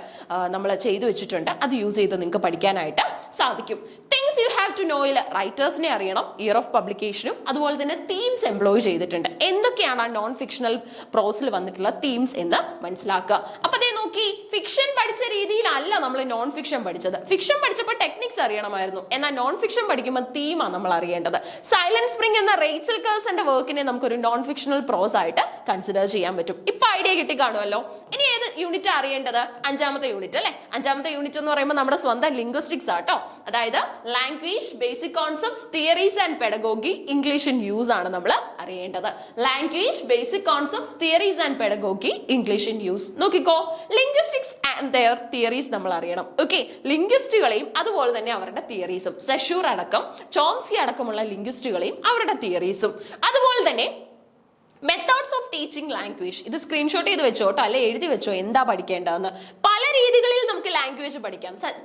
നമ്മൾ ചെയ്തു വെച്ചിട്ടുണ്ട്. അത് യൂസ് ചെയ്ത് നിങ്ങൾക്ക് പഠിക്കാനായിട്ട് സാധിക്കും. തിങ്സ് യു ഹാവ് ടു നോയിൽ റൈറ്റേഴ്സിനെ അറിയണം, ഇയർ ഓഫ് പബ്ലിക്കേഷനും അതുപോലെ തന്നെ തീംസ് എംപ്ലോയ് ചെയ്തിട്ടുണ്ട്. എന്തൊക്കെയാണ് ആ നോൺ ഫിക്ഷണൽ പ്രോസിൽ വന്നിട്ടുള്ള തീംസ് എന്ന് മനസ്സിലാക്കുക. അപ്പൊ അതേ നോക്കി, ഫിക്ഷൻ പഠിച്ച രീതിയിലല്ല നമ്മൾ നോൺ ഫിക്ഷൻ പഠിച്ചത്. ഫിക്ഷൻ പഠിച്ചപ്പോൾ ടെക്നിക്സ് അറിയണമായിരുന്നു, എന്നാൽ നോൺ ഫിക്ഷൻ പഠിക്കുമ്പോൾ തീമാണ് നമ്മൾ അറിയേണ്ടത്. സൈലന്റ് സ്പ്രിംഗ് എന്ന റേച്ചൽ കേഴ്സന്റെ വർക്കിനെ നമുക്കൊരു നോൺ ഫിക്ഷണൽ പ്രോസ് ആയിട്ട് കൺസിഡർ ചെയ്യാൻ പറ്റും. ഇപ്പൊ ഐഡിയ കിട്ടി കാണുമല്ലോ. ഇനി ഏത് യൂണിറ്റ് അറിയേണ്ടത്? അഞ്ചാമത്തെ യൂണിറ്റ് അല്ലെ. അഞ്ചാമത്തെ യൂണിറ്റ് എന്ന് പറയുമ്പോൾ നമ്മുടെ സ്വന്തം ലിംഗ്വിസ്റ്റിക്സ് ആട്ടോ. അതായത് language, basic concepts, theories and pedagogy, English in use ആണ് നമ്മൾ അറിയേണ്ടത്. Language, basic concepts, theories and pedagogy, English in use. നോക്കിക്കോ, ലിംഗ്വിസ്റ്റിക്സ് ആൻഡ് ദെയർ തിയറീസ് നമ്മൾ അറിയണം. ഓക്കെ, ലിംഗ്വിസ്റ്റുകളെയും അതുപോലെ തന്നെ അവരുടെ തിയറീസും, സെഷൂർ അടക്കം ചോംസ്കി അടക്കമുള്ള ലിംഗ്വിസ്റ്റുകളെയും അവരുടെ തിയറീസും, അതുപോലെ തന്നെ മെത്തേഡ്സ് ഓഫ് ടീച്ചിങ് ലാംഗ്വേജ്. ഇത് സ്ക്രീൻഷോട്ട് ചെയ്ത് വെച്ചോട്ടോ, അല്ലെ എഴുതി വെച്ചോ എന്താ പഠിക്കേണ്ടതെന്ന്. പല രീതികളിൽ നമുക്ക് ലാംഗ്വേജ്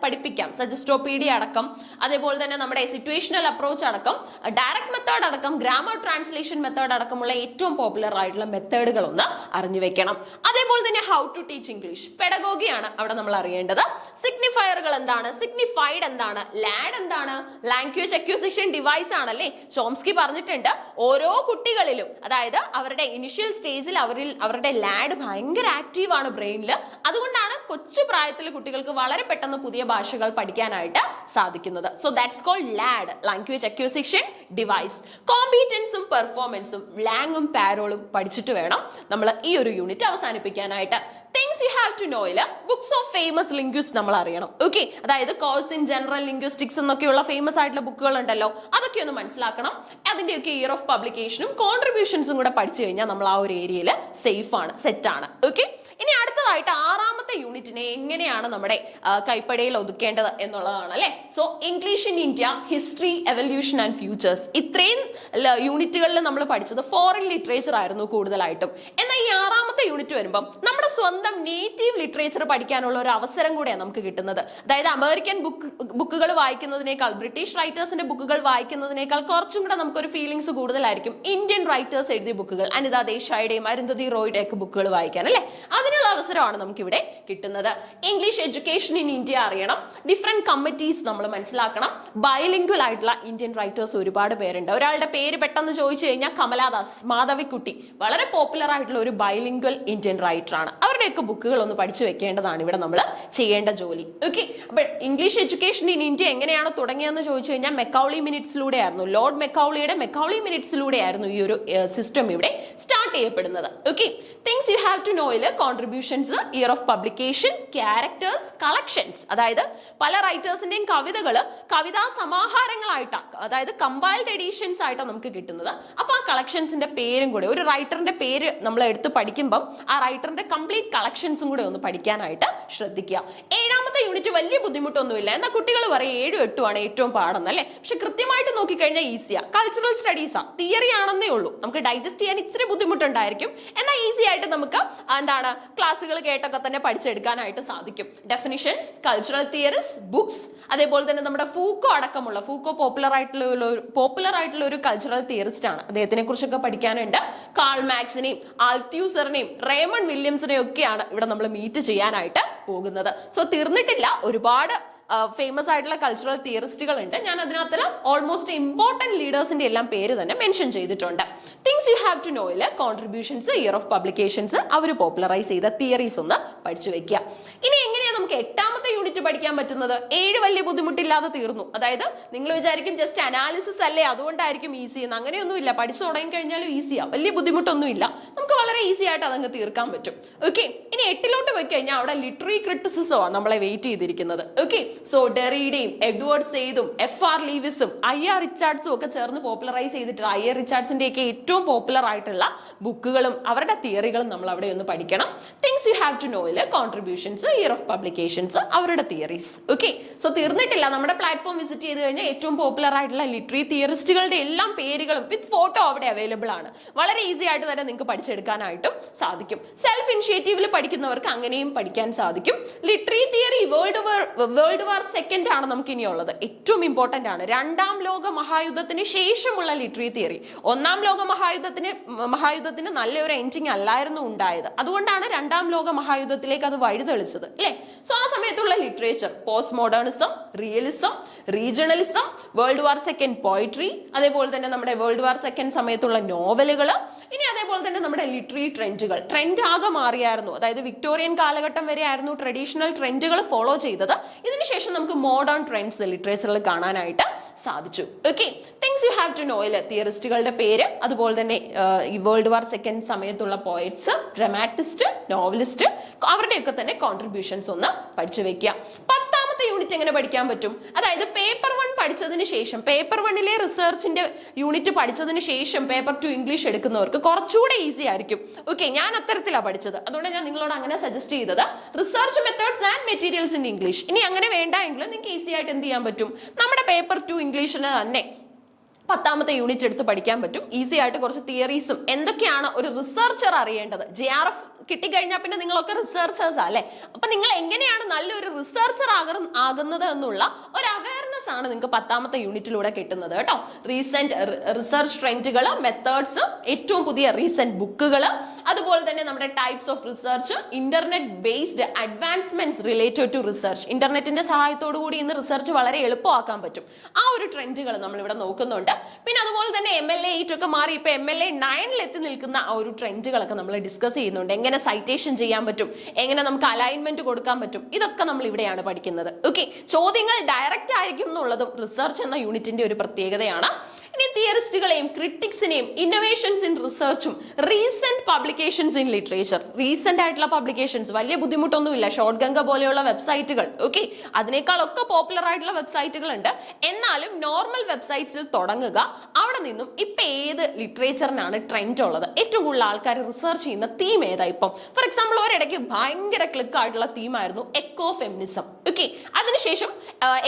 പഠിപ്പിക്കാം. സജസ്റ്റോപീഡിയ അടക്കം, അതേപോലെ തന്നെ നമ്മുടെ സിറ്റുവേഷണൽ അപ്രോച്ച് അടക്കം, ഡയറക്റ്റ് മെത്തേഡ് അടക്കം, ഗ്രാമർ ട്രാൻസ്ലേഷൻ മെത്തേഡ് അടക്കമുള്ള ഏറ്റവും പോപ്പുലർ ആയിട്ടുള്ള മെത്തേഡുകൾ ഒന്ന് അറിഞ്ഞു വെക്കണം. അതേപോലെ തന്നെ ഹൗ ടു ടീച്ച് ഇംഗ്ലീഷ്, പെഡഗോഗിയാണ് അവിടെ നമ്മൾ അറിയേണ്ടത്. സിഗ്നിഫയറുകൾ എന്താണ്, സിഗ്നിഫൈഡ് എന്താണ്, ലാഡ് എന്താണ്, ലാംഗ്വേജ് അക്വിസിഷൻ ഡിവൈസ് ആണല്ലേ. ചോംസ്കി പറഞ്ഞിട്ടുണ്ട് ഓരോ കുട്ടികളിലും, അതായത് അവരുടെ ഇനിഷ്യൽ സ്റ്റേജിൽ അവരുടെ ലാഡ് ഭയങ്കര ആക്റ്റീവ് ആണ് ബ്രെയിനിൽ. അതുകൊണ്ടാണ് കൊച്ചു പ്രായത്തിൽ കുട്ടികൾക്ക് വളരെ പെട്ടെന്ന് പുതിയ ഭാഷകൾ പഠിക്കാനായിട്ട് സാധിക്കുന്നത്. So that's called LAD, language acquisition device. കോമ്പീറ്റൻസും പെർഫോമൻസും, ലാങ്ങും പാരോളും പഠിച്ചിട്ട് വേണം നമ്മൾ ഈ ഒരു യൂണിറ്റ് അവസാനിപ്പിക്കാനായിട്ട്. തിങ്സ് യു ഹാവ് ടു നോയില് ബുക്സ് ഓഫ് ഫേമസ് ലിംഗ്വിസ്റ്റ് നമ്മൾ അറിയണം. ഓക്കെ, അതായത് കോഴ്സ് ഇൻ ജനറൽ ലിംഗ്വിസ്റ്റിക്സ് എന്നൊക്കെയുള്ള ഫേമസ് ആയിട്ടുള്ള ബുക്കുകൾ ഉണ്ടല്ലോ, അതൊക്കെ ഒന്ന് മനസ്സിലാക്കണം. അതിന്റെയൊക്കെ ഇയർ ഓഫ് പബ്ലിക്കേഷനും കോൺട്രിബ്യൂഷൻസും കൂടെ പഠിച്ചു കഴിഞ്ഞാൽ നമ്മൾ ആ ഒരു ഏരിയയിൽ സേഫ് ആണ്, സെറ്റ് ആണ്. ഓക്കെ, ഇനി അടുത്തതായിട്ട് ആറാമത്തെ യൂണിറ്റിനെ എങ്ങനെയാണ് നമ്മുടെ കൈപ്പടയിൽ ഒതുക്കേണ്ടത് എന്നുള്ളതാണ് അല്ലെ. So English in India, history, evolution and futures. ഇത്രയും യൂണിറ്റുകളിൽ നമ്മൾ പഠിച്ചത് ഫോറിൻ ലിറ്ററേച്ചർ ആയിരുന്നു കൂടുതലായിട്ടും. എന്നാൽ ഈ ആറാമത്തെ യൂണിറ്റ് വരുമ്പോൾ നമ്മുടെ സ്വന്തം നേറ്റീവ് ലിറ്ററേച്ചർ പഠിക്കാനുള്ള ഒരു അവസരം കൂടെയാണ് നമുക്ക് കിട്ടുന്നത്. അതായത് അമേരിക്കൻ ബുക്കുകൾ വായിക്കുന്നതിനേക്കാൾ, ബ്രിട്ടീഷ് റൈറ്റേഴ്സിന്റെ ബുക്കുകൾ വായിക്കുന്നതിനേക്കാൾ കുറച്ചും കൂടെ നമുക്കൊരു ഫീലിങ്സ് കൂടുതലായിരിക്കും ഇന്ത്യൻ റൈറ്റേഴ്സ് എഴുതിയ ബുക്കുകൾ, അനിത ദേശായിയുടെയും അരുന്ധതി റോയുടെ ഒക്കെ ബുക്കുകൾ വായിക്കാൻ അല്ലെ. അതിനുള്ള അവസരമാണ് നമുക്ക് ഇവിടെ കിട്ടുന്നത്. ഇംഗ്ലീഷ് എഡ്യൂക്കേഷൻ ഇൻ ഇന്ത്യ അറിയണം. ഡിഫറെന്റ് കമ്മിറ്റീസ് നമ്മൾ മനസ്സിലാക്കണം. ബൈലിംഗ്വൽ ആയിട്ടുള്ള ഇന്ത്യൻ റൈറ്റേഴ്സ് ഒരുപാട് പേരുണ്ട്. ഒരാളുടെ പേര് പെട്ടെന്ന് ചോദിച്ചു കഴിഞ്ഞാൽ കമലാദാസ്, മാധവിക്കുട്ടി, വളരെ പോപ്പുലർ ആയിട്ടുള്ള ഒരു ബൈലിംഗ്വൽ ഇന്ത്യൻ റൈറ്റർ ആണ്. അവരുടെയൊക്കെ ബുക്കുകൾ ഒന്ന് പഠിച്ചു വെക്കേണ്ടതാണ് ഇവിടെ നമ്മൾ ചെയ്യേണ്ട ജോലി. ഓക്കെ, അപ്പൊ ഇംഗ്ലീഷ് എഡ്യൂക്കേഷൻ ഇൻ ഇന്ത്യ എങ്ങനെയാണ് തുടങ്ങിയതെന്ന് ചോദിച്ചു കഴിഞ്ഞാൽ മെക്കൗളി മിനിറ്റ്സിലൂടെ ആയിരുന്നു. ലോർഡ് മെക്കൗളിയുടെ മെക്കൗളി മിനിറ്റ്സിലൂടെ ആയിരുന്നു ഈ ഒരു സിസ്റ്റം ഇവിടെ സ്റ്റാർട്ട് ചെയ്യപ്പെടുന്നത്. Okay, things you have to നോയില് contributions, year of publication, characters, collections. അതായത് പല റൈറ്റേഴ്സിന്റെയും കവിതാ സമാഹാരങ്ങളായിട്ടാണ്, അതായത് കമ്പൈൽഡ് എഡിഷൻസ് ആയിട്ടാണ് നമുക്ക് കിട്ടുന്നത്. അപ്പൊ ആ കളക്ഷൻസിന്റെ പേരും കൂടെ, ഒരു റൈറ്ററിന്റെ പേര് നമ്മൾ എടുത്ത് പഠിക്കുമ്പോൾ ആ റൈറ്ററിന്റെ കംപ്ലീറ്റ് കളക്ഷൻസും കൂടെ ഒന്ന് പഠിക്കാനായിട്ട് ശ്രദ്ധിക്കുക. ഏഴാമത്തെ യൂണിറ്റ് വലിയ ബുദ്ധിമുട്ടൊന്നുമില്ല. എന്നാൽ കുട്ടികൾ പറയും 7, 8 ആണ് ഏറ്റവും പാടുന്നത് അല്ലെ. പക്ഷെ കൃത്യമായിട്ട് നോക്കിക്കഴിഞ്ഞാൽ ഈസിയാ. കൾച്ചറൽ സ്റ്റഡീസാ, തിയറി ആണെന്നേ ഉള്ളൂ. നമുക്ക് ഡൈജസ്റ്റ് ചെയ്യാൻ ഇച്ചിരി ബുദ്ധിമുട്ടുണ്ടായിരിക്കും, എന്നാൽ ഈസി ആയിട്ട് നമുക്ക് എന്താണ് ക്ലാസ്സുകൾ കേട്ടൊക്കെ തന്നെ പഠിച്ചെടുക്കാനായിട്ട് സാധിക്കും. ഡെഫിനിഷൻസ്, കൾച്ചറൽ തിയറീസ്, ബുക്സ്, അതേപോലെ തന്നെ നമ്മുടെ ഫൂക്കോ അടക്കമുള്ള, ഫൂക്കോ പോപ്പുലർ ആയിട്ടുള്ള ഒരു കൾച്ചറൽ തിയറിസ്റ്റ് ആണ്. അദ്ദേഹത്തിനെ കുറിച്ചൊക്കെ പഠിക്കാനുണ്ട്. കാൾ മാക്സിനെയും ആൽത്യൂസറിനെയും റേമൺ വില്യംസിനെയും ഒക്കെയാണ് ഇവിടെ നമ്മൾ മീറ്റ് ചെയ്യാനായിട്ട് പോകുന്നത്. സോ തീർന്നിട്ടില്ല, ഒരുപാട് ഫേമസ് ആയിട്ടുള്ള കൾച്ചറൽ തിയറിസ്റ്റുകൾ ഉണ്ട്. ഞാൻ അതിനകത്ത് ഓൾമോസ്റ്റ് ഇമ്പോർട്ടന്റ് ലീഡേഴ്സിന്റെ എല്ലാം പേര് തന്നെ മെൻഷൻ ചെയ്തിട്ടുണ്ട്. തിങ്സ് യു ഹാവ് ടു നോയില് കോൺട്രിബ്യൂഷൻസ്, ഇയർ ഓഫ് പബ്ലിക്കേഷൻസ്, അവർ പോപ്പുലറൈസ് ചെയ്ത തിയറീസ് ഒന്ന് പഠിച്ചു വെക്കുക. ഇനി എങ്ങനെയാണ് നമുക്ക് എട്ടാമത്തെ യൂണിറ്റ് പഠിക്കാൻ പറ്റുന്നത്? 7 വലിയ ബുദ്ധിമുട്ടില്ലാതെ തീർന്നു. അതായത് നിങ്ങൾ വിചാരിക്കും ജസ്റ്റ് അനാലിസിസ് അല്ലേ അതുകൊണ്ടായിരിക്കും ഈസി എന്ന്. അങ്ങനെയൊന്നുമില്ല, പഠിച്ചു തുടങ്ങി കഴിഞ്ഞാലും ഈസിയാ, വലിയ ബുദ്ധിമുട്ടൊന്നുമില്ല. നമുക്ക് വളരെ ഈസി ആയിട്ട് അതങ്ങ് തീർക്കാൻ പറ്റും. ഓക്കെ, ഇനി 8 പോയി കഴിഞ്ഞാൽ അവിടെ ലിറ്റററി ക്രിറ്റിസിസമാണ് നമ്മളെ വെയിറ്റ് ചെയ്തിരിക്കുന്നത്. ഓക്കെ, സോ ഡെറിയുടെയും എഡ്വേർഡ് സെയ്ദും FR ലീവിസും IR റിച്ചാർഡ്സും ഒക്കെ ചേർന്ന് പോപ്പുലറൈസ് ചെയ്തിട്ടുള്ള IR റിച്ചാർഡ്സിന്റെ ഒക്കെ ഏറ്റവും പോപ്പുലർ ആയിട്ടുള്ള ബുക്കുകളും അവരുടെ തിയറികളും നമ്മൾ അവിടെ ഒന്ന് പഠിക്കണം. തിങ്സ് യു ഹാവ് ടു നോയില് കോൺട്രിബ്യൂഷൻസ്, ഇയർ ഓഫ് പബ്ലിക്കേഷൻസ്, അവരുടെ തിയറീസ്. ഓക്കെ, സോ തീർന്നിട്ടില്ല. നമ്മുടെ പ്ലാറ്റ്ഫോം വിസിറ്റ് ചെയ്ത് കഴിഞ്ഞാൽ ഏറ്റവും പോപ്പുലർ ആയിട്ടുള്ള ലിറ്റററി തിയറിസ്റ്റുകളുടെ എല്ലാം പേരുകളും വിത്ത് ഫോട്ടോ അവിടെ അവൈലബിൾ ആണ്. വളരെ ഈസി ആയിട്ട് തന്നെ നിങ്ങൾക്ക് പഠിച്ചെടുക്കാനായിട്ടും സാധിക്കും. സെൽഫ് ഇനിഷ്യേറ്റീവിൽ പഠിക്കുന്നവർക്ക് അങ്ങനെയും പഠിക്കാൻ സാധിക്കും. Literary theory world war second ആണ് നമുക്ക് ഇനിയുള്ളത്. ഏറ്റവും ഇമ്പോർട്ടന്റ് ആണ്. 2ാം ലോക മഹായുദ്ധത്തിന് ശേഷമുള്ള ലിറ്റററി തിയറി. 1ാം ലോക മഹായുദ്ധത്തിന് നല്ലൊരു എൻഡിങ് അല്ലായിരുന്നു ഉണ്ടായത്. അതുകൊണ്ടാണ് 2ാം ലോക മഹായുദ്ധത്തിലേക്ക് അത് വഴിതെളിച്ചത് അല്ലെ. സോ ആ സമയത്തുള്ള literature post modernism, realism, regionalism, world war second poetry, അതേപോലെ തന്നെ നമ്മുടെ വേൾഡ് വാർ സെക്കൻഡ് സമയത്തുള്ള നോവലുകൾ, ഇനി അതേപോലെ തന്നെ നമ്മുടെ ലിറ്റററി ട്രെൻഡുകൾ. ട്രെൻഡ് ആകെ മാറിയായിരുന്നു. അതായത് വിക്ടോറിയൻ കാലഘട്ടം വരെ ആയിരുന്നു ട്രഡീഷണൽ ട്രെൻഡുകൾ ഫോളോ ചെയ്തത്. ഇതിനുശേഷം നമുക്ക് മോഡേൺ ട്രെൻഡ്സ് ലിറ്ററേച്ചറിൽ കാണാനായിട്ട് സാധിച്ചു. Okay, things you have to know ഇല്ല, തിയറിസ്റ്റുകളുടെ പേര്, അതുപോലെ തന്നെ ഈ വേൾഡ് വാർ സെക്കൻഡ് സമയത്തുള്ള പോയറ്റ്സ്, ഡ്രമാറ്റിസ്റ്റ്, നോവലിസ്റ്റ്, അവരുടെയൊക്കെ തന്നെ കോൺട്രിബ്യൂഷൻസ് ഒന്ന് പഠിച്ചു വെക്കുക. 10ാമത്തെ യൂണിറ്റ് എങ്ങനെ പഠിക്കാൻ പറ്റും? അതായത് പേപ്പർ 1 പഠിച്ചതിന് ശേഷം, പേപ്പർ 1ലെ റിസർച്ചിന്റെ യൂണിറ്റ് പഠിച്ചതിന് ശേഷം പേപ്പർ 2 ഇംഗ്ലീഷ് എടുക്കുന്നവർക്ക് കുറച്ചുകൂടെ ഈസി ആയിരിക്കും. ഓക്കെ, ഞാൻ അത്തരത്തിലാണ് പഠിച്ചത്, അതുകൊണ്ട് ഞാൻ നിങ്ങളോട് അങ്ങനെ സജസ്റ്റ് ചെയ്തത്. Research methods and materials in English. ഇനി അങ്ങനെ വേണ്ട എങ്കിൽ നിങ്ങൾക്ക് ഈസി ആയിട്ട് എന്ത് ചെയ്യാൻ പറ്റും, നമ്മുടെ പേപ്പർ 2 ഇംഗ്ലീഷിന് തന്നെ 10ാമത്തെ യൂണിറ്റ് എടുത്ത് പഠിക്കാൻ പറ്റും. ഈസി ആയിട്ട് കുറച്ച് തിയറീസും എന്തൊക്കെയാണ് ഒരു റിസർച്ചർ അറിയേണ്ടത്. JRF കിട്ടിക്കഴിഞ്ഞാൽ പിന്നെ നിങ്ങളൊക്കെ റിസർച്ചേഴ്സ് അല്ലേ. അപ്പൊ നിങ്ങൾ എങ്ങനെയാണ് നല്ലൊരു റിസർച്ചർ ആകുന്നത് എന്നുള്ള ഒരു അവയർനെസ് ആണ് നിങ്ങൾക്ക് 10ാമത്തെ യൂണിറ്റിലൂടെ കിട്ടുന്നത് കേട്ടോ. റീസെന്റ് റിസർച്ച് ട്രെൻഡുകൾ, മെത്തേഡ്സ്, ഏറ്റവും പുതിയ റീസെന്റ് ബുക്കുകൾ, അതുപോലെ തന്നെ നമ്മുടെ types of research, internet based advancements related to research. ഇന്റർനെറ്റിന്റെ സഹായത്തോടു കൂടി ഇന്ന് റിസർച്ച് വളരെ എളുപ്പമാക്കാൻ പറ്റും. ആ ഒരു ട്രെൻഡുകൾ നമ്മൾ ഇവിടെ നോക്കുന്നുണ്ട്. പിന്നെ അതുപോലെ തന്നെ MLA 8 ഒക്കെ മാറി ഇപ്പൊ MLA 9 എത്തി നിൽക്കുന്ന ആ ഒരു ട്രെൻഡുകളൊക്കെ നമ്മൾ ഡിസ്കസ് ചെയ്യുന്നുണ്ട്. എങ്ങനെ സൈറ്റേഷൻ ചെയ്യാൻ പറ്റും, എങ്ങനെ നമുക്ക് അലൈൻമെന്റ് കൊടുക്കാൻ പറ്റും, ഇതൊക്കെ നമ്മൾ ഇവിടെയാണ് പഠിക്കുന്നത്. ഓക്കെ, ചോദ്യങ്ങൾ ഡയറക്റ്റ് ആയിരിക്കും എന്നുള്ളതും റിസർച്ച് എന്ന യൂണിറ്റിന്റെ ഒരു പ്രത്യേകതയാണ്. ഇനി തിയറിസ്റ്റുകളെയും ക്രിട്ടിക്സിനെയും ഇന്നോവേഷൻസ് ഇൻ റിസർച്ചും recent publications in literature. Recent ആയിട്ടുള്ള പബ്ലിക്കേഷൻസ് വലിയ ബുദ്ധിമുട്ടൊന്നുമില്ല. ഷോർട്ട് ഗംഗ പോലെയുള്ള വെബ്സൈറ്റുകൾ, ഓക്കെ, അതിനേക്കാളൊക്കെ പോപ്പുലർ ആയിട്ടുള്ള വെബ്സൈറ്റുകൾ ഉണ്ട്. എന്നാലും നോർമൽ വെബ്സൈറ്റ്സിൽ തുടങ്ങുക. അവിടെ നിന്നും ഇപ്പൊ ഏത് ലിറ്ററേച്ചറിനാണ് ട്രെൻഡ് ഉള്ളത്, ഏറ്റവും കൂടുതൽ ആൾക്കാർ റിസർച്ച് ചെയ്യുന്ന തീം ഏതാ ഇപ്പം. ഫോർ എക്സാമ്പിൾ, ഒരിടയ്ക്ക് ഭയങ്കര ക്ലിക്ക് ആയിട്ടുള്ള തീമായിരുന്നു എക്കോ ഫെമിനിസം. ഓക്കെ, അതിനുശേഷം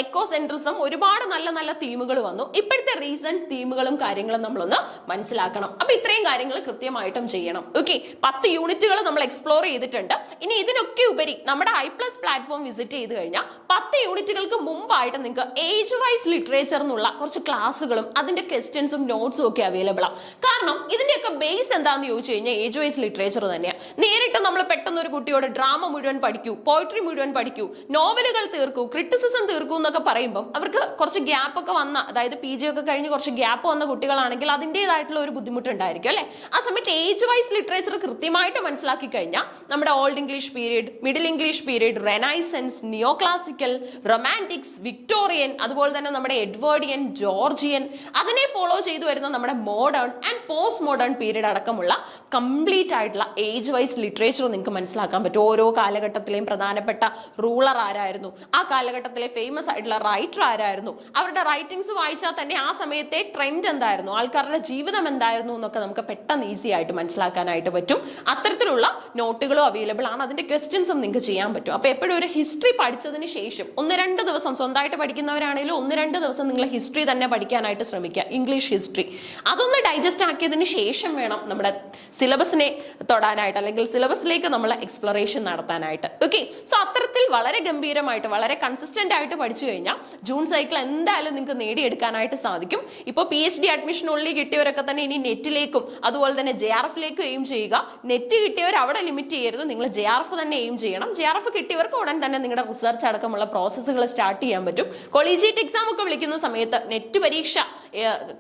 എക്കോ സെൻട്രിസം, ഒരുപാട് നല്ല നല്ല തീമുകൾ വന്നു. ഇപ്പോഴത്തെ റീസെന്റ് തീമുകളും കാര്യങ്ങളും നമ്മളൊന്ന് മനസ്സിലാക്കണം. അപ്പൊ ഇത്രയും കാര്യങ്ങൾ കൃത്യമായിട്ടും ചെയ്യണം. ഓക്കെ, 10 യൂണിറ്റുകൾ നമ്മൾ എക്സ്പ്ലോർ ചെയ്തിട്ടുണ്ട്. ഇനി ഇതിനൊക്കെ ഉപരി നമ്മുടെ i+ പ്ലാറ്റ്ഫോം വിസിറ്റ് ചെയ്ത് കഴിഞ്ഞാൽ 10 യൂണിറ്റുകൾക്ക് മുമ്പായിട്ട് നിങ്ങൾക്ക് ഏജ് വൈസ് ലിറ്ററേച്ചർ എന്നുള്ള കുറച്ച് ക്ലാസ്സുകളും അതിന്റെ ക്വസ്റ്റ്യൻസും നോട്ട്സും ഒക്കെ അവൈലബിൾ ആണ്. കാരണം ഇതിന്റെയൊക്കെ ബേസ് എന്താണെന്ന് ചോദിച്ചു കഴിഞ്ഞാൽ ഏജ് വൈസ് ലിറ്ററേച്ചർ തന്നെയാണ്. നേരിട്ട് നമ്മൾ പെട്ടെന്ന് ഒരു കുട്ടിയോട് ഡ്രാമ മുഴുവൻ പഠിക്കൂ, പോയിട്രി മുഴുവൻ പഠിക്കൂ, നോവലുകൾ തീർക്കൂ, ക്രിറ്റിസിസം തീർക്കൂ എന്നൊക്കെ പറയുമ്പോൾ അവർക്ക് കുറച്ച് ഗ്യാപ്പ് ഒക്കെ വന്ന, അതായത് PG ഒക്കെ കഴിഞ്ഞ് കുറച്ച് ഗ്യാപ്പ് വന്ന കുട്ടികളാണെങ്കിൽ അതിൻ്റെതായിട്ടുള്ള ഒരു ബുദ്ധിമുട്ടുണ്ടായിരിക്കും അല്ലെ. ആ സമയത്ത് ഏജ് വൈസ് ലിറ്ററേച്ചർ കൃത്യമായിട്ട് മനസ്സിലാക്കി കഴിഞ്ഞാൽ നമ്മുടെ old English period, middle English period, Renaissance, നിയോ ക്ലാസിക്കൽ, റൊമാൻറ്റിക്സ്, വിക്ടോറിയൻ, അതുപോലെ തന്നെ നമ്മുടെ എഡ്വേർഡിയൻ, ജോർജിയൻ, അതിനെ ഫോളോ ചെയ്തു വരുന്ന നമ്മുടെ modern and post modern period അടക്കമുള്ള കംപ്ലീറ്റ് ആയിട്ടുള്ള ഏജ് വൈസ് ലിറ്ററേച്ചർ നിങ്ങൾക്ക് മനസ്സിലാക്കാൻ പറ്റും. ഓരോ കാലഘട്ടത്തിലെയും പ്രധാനപ്പെട്ട റൂളർ ആരായിരുന്നു, ആ കാലഘട്ടത്തിലെ ഫേമസ് ആയിട്ടുള്ള റൈറ്റർ ആരായിരുന്നു, അവരുടെ റൈറ്റിംഗ്സ് വായിച്ചാൽ തന്നെ ആ സമയത്തെ ട്രെൻഡ് എന്തായിരുന്നു, ആൾക്കാരുടെ ജീവിതം എന്തായിരുന്നു എന്നൊക്കെ നമുക്ക് പെട്ടെന്ന് ഈസി ആയിട്ട് മനസ്സിലാക്കാനായിട്ട് പറ്റും. അത്തരത്തിലുള്ള നോട്ടുകളും അവൈലബിൾ ആണ്. അതിന്റെ ക്വസ്റ്റ്യൻസും നിങ്ങൾക്ക് ചെയ്യാൻ പറ്റും. അപ്പൊ എപ്പോഴും ഒരു ഹിസ്റ്ററി പഠിച്ചതിന് ശേഷം 1-2 ദിവസം, സ്വന്തമായിട്ട് പഠിക്കുന്നവരാണെങ്കിലും 1-2 ദിവസം നിങ്ങൾ ഹിസ്റ്ററി തന്നെ പഠിക്കാനായിട്ട് ശ്രമിക്കുക. ഇംഗ്ലീഷ് ഹിസ്റ്ററി അതൊന്ന് ഡൈജസ്റ്റ് ആക്കിയതിന് ശേഷം വേണം നമ്മുടെ സിലബസിനെ തൊടാനായിട്ട്, അല്ലെങ്കിൽ സിലബസിലേക്ക് നമ്മൾ എക്സ്പ്ലോറേഷൻ നടത്താനായിട്ട്. ഓക്കെ, സോ അത്തരത്തിൽ വളരെ ഗംഭീരമായിട്ട് വളരെ കൺസിസ്റ്റന്റ് ആയിട്ട് പഠിച്ചു കഴിഞ്ഞാൽ ജൂൺ സൈക്കിൾ എന്തായാലും നിങ്ങൾക്ക് നേടിയെടുക്കാനായിട്ട് സാധിക്കും. ഇപ്പോൾ PhD അഡ്മിഷൻ ഉള്ളിൽ കിട്ടിയവരൊക്കെ തന്നെ ഇനി നെറ്റിലേക്കും അതുപോലെ തന്നെ JRFലേക്കും എയിം ചെയ്യുക. നെറ്റ് കിട്ടിയവർ അവിടെ ലിമിറ്റ് ചെയ്യരുത്, നിങ്ങൾ JRF തന്നെ എയിം ചെയ്യണം. JRF കിട്ടിയവർക്ക് ഉടൻ തന്നെ നിങ്ങളുടെ റിസർച്ച് അടക്കമുള്ള പ്രോസസ്സുകൾ സ്റ്റാർട്ട് ചെയ്യാൻ പറ്റും. കൊളീജിയേറ്റ് എക്സാം ഒക്കെ വിളിക്കുന്ന സമയത്ത് നെറ്റ് പരീക്ഷ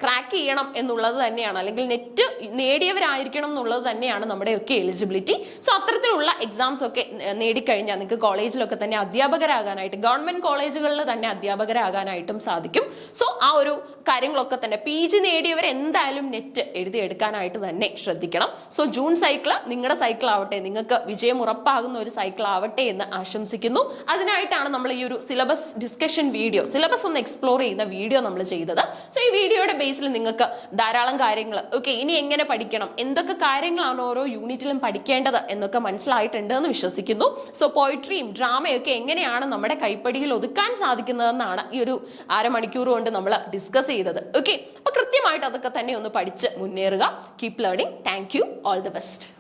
ക്രാക്ക് ചെയ്യണം എന്നുള്ളത് തന്നെയാണ്, അല്ലെങ്കിൽ നെറ്റ് നേടിയവരായിരിക്കണം എന്നുള്ളത് തന്നെയാണ് നമ്മുടെയൊക്കെ എലിജിബിലിറ്റി. സോ അത്തരത്തിലുള്ള എക്സാംസ് ഒക്കെ നേടിക്കഴിഞ്ഞാൽ നിങ്ങൾക്ക് കോളേജിലൊക്കെ തന്നെ അധ്യാപകരാകാനായിട്ട്, ഗവൺമെന്റ് കോളേജുകളിൽ തന്നെ അധ്യാപകരാകാനായിട്ടും സാധിക്കും. സോ ആ ഒരു കാര്യങ്ങളൊക്കെ തന്നെ PG നേടിയവർ എന്തായാലും നെറ്റ് എഴുതിയെടുക്കാനായിട്ട് തന്നെ ശ്രദ്ധിക്കണം. സോ ജൂൺ സൈക്കിൾ നിങ്ങളുടെ സൈക്കിൾ ആവട്ടെ, നിങ്ങൾക്ക് വിജയം ഉറപ്പാകുന്ന ഒരു സൈക്കിൾ ആവട്ടെ എന്ന് ആശംസിക്കുന്നു. അതിനായിട്ടാണ് നമ്മൾ ഈ ഒരു സിലബസ് ഡിസ്കഷൻ വീഡിയോ, സിലബസ് ഒന്ന് എക്സ്പ്ലോർ ചെയ്യുന്ന വീഡിയോ നമ്മൾ ചെയ്തത്. സോ ഈ വീഡിയോയുടെ ബേസിൽ നിങ്ങൾക്ക് ധാരാളം കാര്യങ്ങൾ, ഓക്കെ, ഇനി എങ്ങനെ പഠിക്കണം, എന്തൊക്കെ കാര്യങ്ങളാണ് ഓരോ യൂണിറ്റിലും പഠിക്കേണ്ടത് എന്നൊക്കെ മനസ്സിലായിട്ടുണ്ട് എന്ന് വിശ്വസിക്കുന്നു. സോ പോയിട്രിയും ഡ്രാമയും ഒക്കെ എങ്ങനെയാണ് നമ്മുടെ കൈപ്പടിയിൽ ഒതുക്കാൻ സാധിക്കുന്നതെന്നാണ് ഈ ഒരു 1/2 മണിക്കൂർ കൊണ്ട് നമ്മൾ ഡിസ്കസ് ചെയ്തത്. ഓക്കെ, അപ്പൊ കൃത്യമായിട്ട് അതൊക്കെ തന്നെ ഒന്ന് പഠിച്ച് മുന്നേറുക. Keep learning. Thank you. All the best.